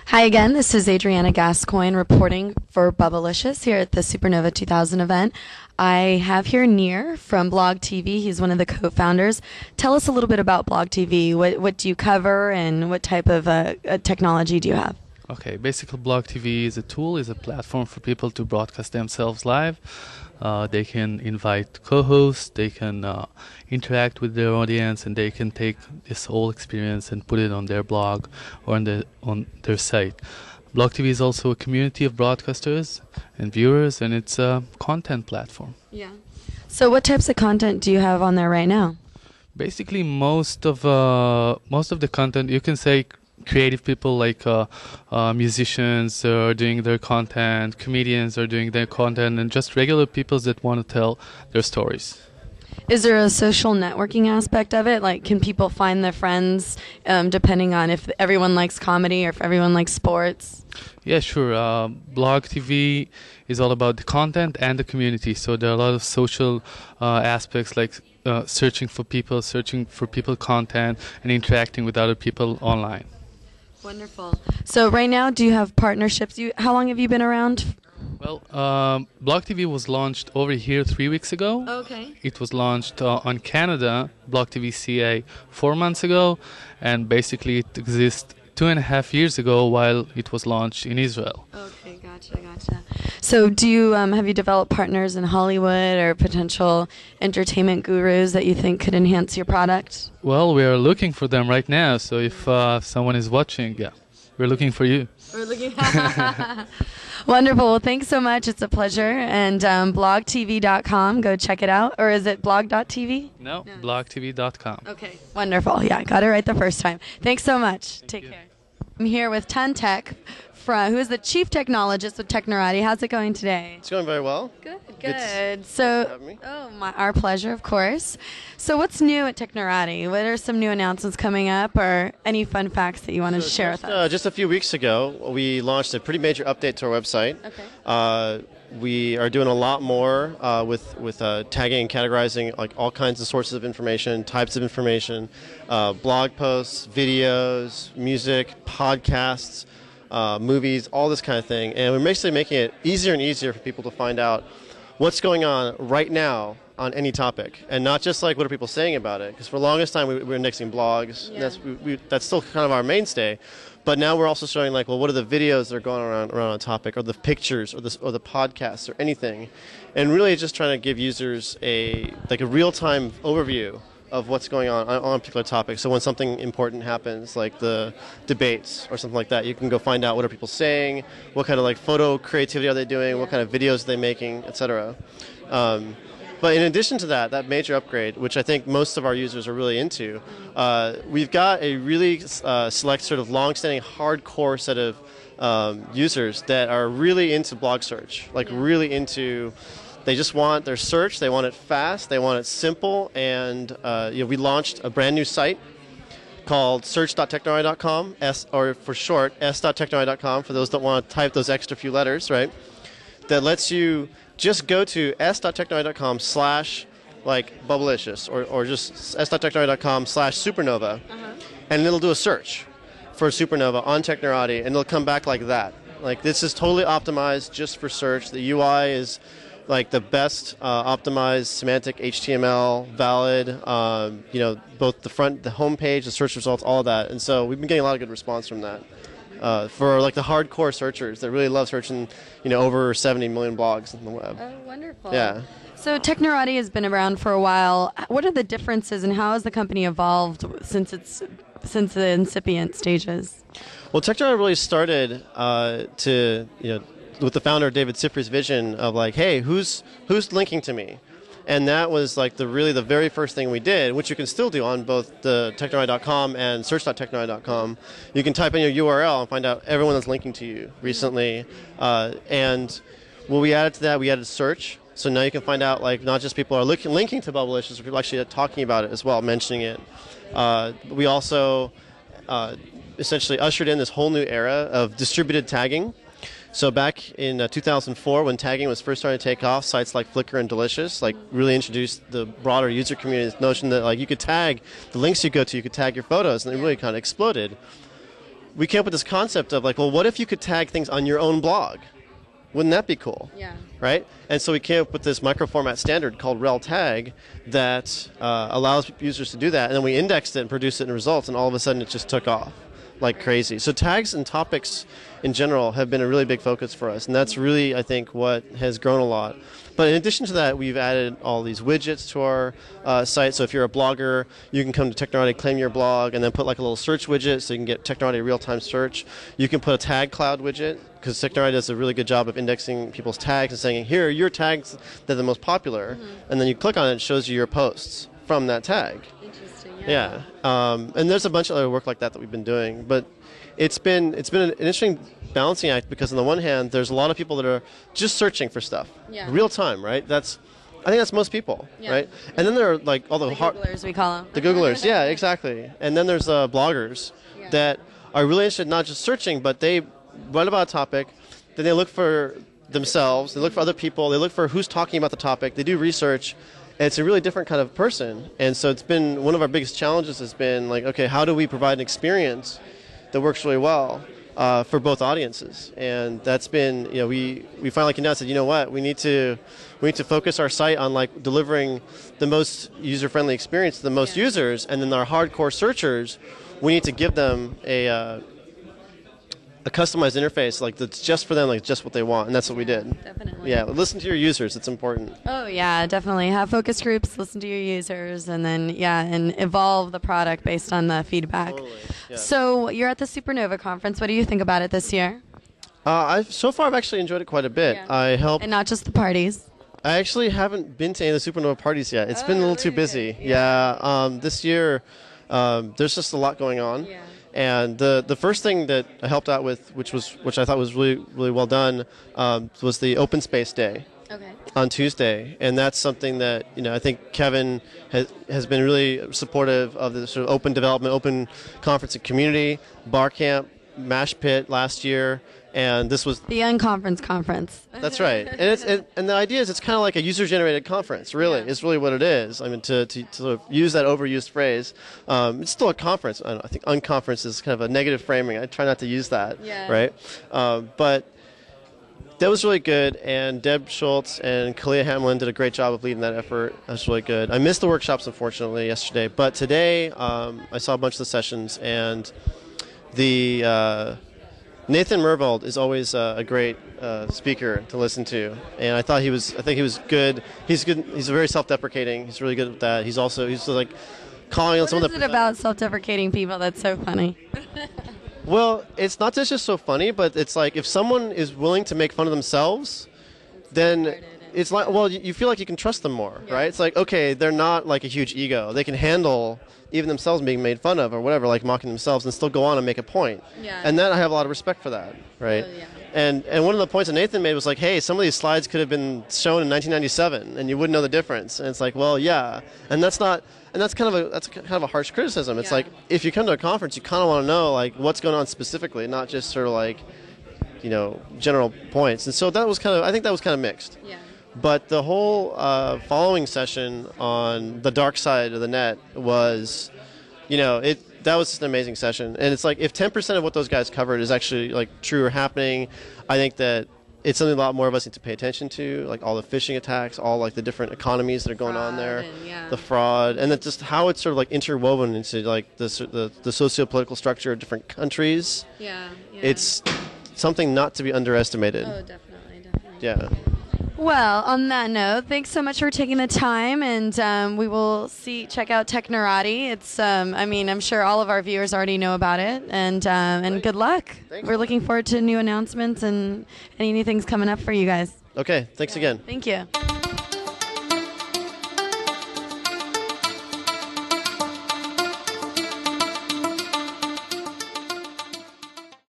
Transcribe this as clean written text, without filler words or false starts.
Hi again, this is Adriana Gascoigne reporting for Bubblicious here at the Supernova 2000 event. I have here Nir from Blog TV. He's one of the co-founders. Tell us a little bit about Blog TV. What do you cover and what type of technology do you have? Okay, basically Blog TV is a tool, is a platform for people to broadcast themselves live. They can invite co-hosts, they can interact with their audience, and they can take this whole experience and put it on their blog or on their site. Blog TV is also a community of broadcasters and viewers, and it's a content platform. Yeah. So what types of content do you have on there right now? Basically, most of the content, you can say, creative people like musicians are doing their content, comedians are doing their content, and just regular people that want to tell their stories. Is there a social networking aspect of it? Like, can people find their friends depending on if everyone likes comedy or if everyone likes sports? Yeah, sure. Blog TV is all about the content and the community. So there are a lot of social aspects like searching for people content and interacting with other people online. Wonderful. So right now, do you have partnerships? How long have you been around? Well, Blog TV was launched over here 3 weeks ago. Okay. It was launched on Canada, Blog TV CA, 4 months ago, and basically it exists 2.5 years ago while it was launched in Israel. Okay, gotcha. So do you have you developed partners in Hollywood or potential entertainment gurus that you think could enhance your product? Well, we are looking for them right now, so if someone is watching, yeah, we're looking for you. We're looking. Wonderful. Well, thanks so much. It's a pleasure. And blogtv.com, go check it out. Or is it blog.tv? No, blogtv.com. Okay, wonderful. Yeah, got it right the first time. Thanks so much. Take care. I'm here with Tan Tech, who is the chief technologist with Technorati. How's it going today? It's going very well. Good. So, our pleasure, of course. So, what's new at Technorati? What are some new announcements coming up, or any fun facts that you want to share with us? Just a few weeks ago, we launched a pretty major update to our website. Okay. We are doing a lot more with tagging and categorizing like all kinds of sources of information, types of information, blog posts, videos, music, podcasts, movies, all this kind of thing. And we're basically making it easier and easier for people to find out what's going on right now on any topic, and not just like what are people saying about it. Because for the longest time we were indexing blogs. Yeah. And that's still kind of our mainstay. But now we're also showing like, well, what are the videos that are going around a topic, or the pictures, or the podcasts, or anything, and really just trying to give users a real-time overview of what's going on a particular topic. So when something important happens, like the debates or something like that, you can go find out what are people saying, what kind of like photo creativity are they doing, what kind of videos are they making, etc. But in addition to that major upgrade, which I think most of our users are really into, we've got a really select sort of long-standing hardcore set of users that are really into blog search, really into. They just want their search. They want it fast. They want it simple. And we launched a brand new site called search.technorati.com, or for short, s.technorati.com, for those that want to type those extra few letters, right? That lets you just go to s.technorati.com/Bubblicious or just s.technorati.com/supernova, and it'll do a search for Supernova on Technorati, and it'll come back like that. Like, this is totally optimized just for search. The UI is like the best optimized semantic HTML, valid, both the home page, the search results, all of that. And so we've been getting a lot of good response from that. For like the hardcore searchers that really love searching, over 70 million blogs on the web. Oh, wonderful. Yeah. So Technorati has been around for a while. What are the differences, and how has the company evolved since the incipient stages? Well, Technorati really started with the founder David Sifry's vision of like, hey, who's linking to me? And that was like the very first thing we did, which you can still do on both the technorati.com and search.technorati.com. You can type in your URL and find out everyone that's linking to you recently. And what we added to that, we added search. So now you can find out like not just people are linking to Bubblicious, but people actually are talking about it as well, mentioning it. We also essentially ushered in this whole new era of distributed tagging. So back in 2004, when tagging was first starting to take off, sites like Flickr and Delicious really introduced the broader user community's notion that you could tag the links you go to, you could tag your photos, and it really kind of exploded. we came up with this concept of like, well, what if you could tag things on your own blog? Wouldn't that be cool? Yeah. Right? And so we came up with this microformat standard called rel tag that allows users to do that. And then we indexed it and produced it in results, and all of a sudden it just took off like crazy. So tags and topics in general have been a really big focus for us. And that's really, I think, what has grown a lot. But in addition to that, we've added all these widgets to our site. So if you're a blogger, you can come to Technorati, claim your blog, and then put like a little search widget so you can get Technorati real-time search. You can put a tag cloud widget because Technorati does a really good job of indexing people's tags and saying, here are your tags that are the most popular. And then you click on it, it shows you your posts from that tag. Interesting. Yeah. And there's a bunch of other work like that we've been doing. But it's been an interesting balancing act because on the one hand, there's a lot of people that are just searching for stuff. Yeah. Real time, right? I think that's most people, Yeah. right? And then there are like all the Googlers, we call them. the Googlers, yeah, exactly. And then there's bloggers that are really interested in not just searching, but they write about a topic, then they look for themselves, they look for other people, they look for who's talking about the topic, they do research, and it's a really different kind of person. And so it's been one of our biggest challenges has been like, okay, how do we provide an experience that works really well for both audiences? And that's been, we finally came down and said, you know what, we need to focus our site on like delivering the most user-friendly experience to the most users, and then our hardcore searchers, we need to give them a customized interface like that's just for them, like just what they want, and that's what we did. Definitely. Yeah, listen to your users, it's important. Oh yeah, definitely. Have focus groups, listen to your users, and then and evolve the product based on the feedback. Totally. Yeah. So you're at the Supernova conference. What do you think about it this year? So far I've actually enjoyed it quite a bit. Yeah. I helped. And not just the parties. I actually haven't been to any of the Supernova parties yet. It's been a little too busy. Yeah. This year, there's just a lot going on. Yeah. And the first thing that I helped out with, which I thought was really really well done, was the Open Space Day. Okay. On Tuesday, and that's something that I think Kevin has been really supportive of the sort of open development, open conference and community, Barcamp, Mash Pit last year, and this was The Unconference Conference. that's right. And the idea is it's kind of like a user-generated conference. Really, Yeah. it's really what it is. I mean, to sort of use that overused phrase, it's still a conference. I think unconference is kind of a negative framing. I try not to use that. Yeah. Right, but. That was really good, and Deb Schultz and Kalia Hamlin did a great job of leading that effort. That was really good. I missed the workshops, unfortunately, yesterday, but today I saw a bunch of the sessions, and the Nathan Mervold is always a great speaker to listen to, and I think he was good. He's good. He's very self-deprecating. He's really good at that. He's like calling on some of the. What is it about self-deprecating people that's so funny? Well, it's not just so funny, but it's like if someone is willing to make fun of themselves, then it's like, well, you feel like you can trust them more, right? It's like, okay, they're not like a huge ego. They can handle even themselves being made fun of or whatever, like mocking themselves, and still go on and make a point. Yeah. And that I have a lot of respect for that, right? Oh, yeah. And one of the points that Nathan made was like, hey, some of these slides could have been shown in 1997, and you wouldn't know the difference. And it's like, well, yeah, and that's kind of a harsh criticism. It's Yeah. like if you come to a conference, you kind of want to know like what's going on specifically, not just sort of like general points. And so I think that was kind of mixed. Yeah. But the whole following session on the dark side of the net was, that was just an amazing session. And it's like if 10% of what those guys covered is actually like true or happening, I think that it's something a lot more of us need to pay attention to, like all the phishing attacks, all like the different economies that are going on there, the fraud, and then just how it's sort of like interwoven into like the socio-political structure of different countries. Yeah. It's something not to be underestimated. Oh, definitely. Yeah. Well, on that note, thanks so much for taking the time, and we will check out Technorati. It's, I'm sure all of our viewers already know about it, and good luck. Thanks. We're looking forward to new announcements and any new things coming up for you guys. Okay. Thanks again. Thank you.